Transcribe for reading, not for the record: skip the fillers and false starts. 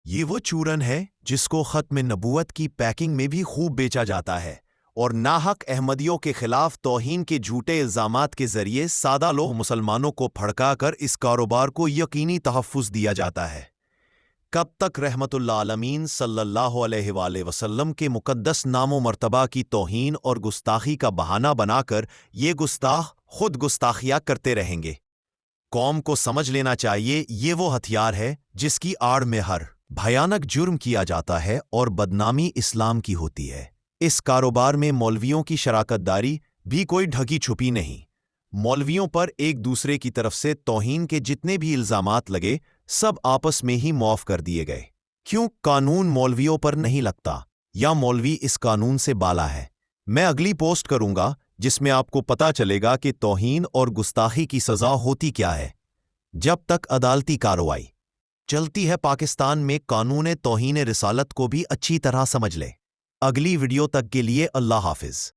یہ وہ چورن ہے جس کو ختم نبوت کی پیکنگ میں بھی خوب بیچا جاتا ہے اور ناحق احمدیوں کے خلاف توہین کے جھوٹے الزامات کے ذریعے سادہ لوگ مسلمانوں کو بھڑکا کر اس کاروبار کو یقینی تحفظ دیا جاتا ہے۔ کب تک رحمت اللہ عالمین صلی اللہ علیہ وآلہ وسلم کے مقدس نام و مرتبہ کی توہین اور گستاخی کا بہانہ بنا کر یہ گستاخ خود گستاخیاں کرتے رہیں گے؟ قوم کو سمجھ لینا چاہیے یہ وہ ہتھیار ہے جس کی آڑ میں ہر بھیانک جرم کیا جاتا ہے اور بدنامی اسلام کی ہوتی ہے۔ اس کاروبار میں مولویوں کی شراکت داری بھی کوئی ڈھکی چھپی نہیں۔ مولویوں پر ایک دوسرے کی طرف سے توہین کے جتنے بھی الزامات لگے سب آپس میں ہی معاف کر دیے گئے۔ کیوں قانون مولویوں پر نہیں لگتا یا مولوی اس قانون سے بالا ہے؟ میں اگلی پوسٹ کروں گا جس میں آپ کو پتہ چلے گا کہ توہین اور گستاخی کی سزا ہوتی کیا ہے۔ جب تک عدالتی کارروائی چلتی ہے پاکستان میں قانون توہین رسالت کو بھی اچھی طرح سمجھ لے۔ اگلی ویڈیو تک کے لیے اللہ حافظ۔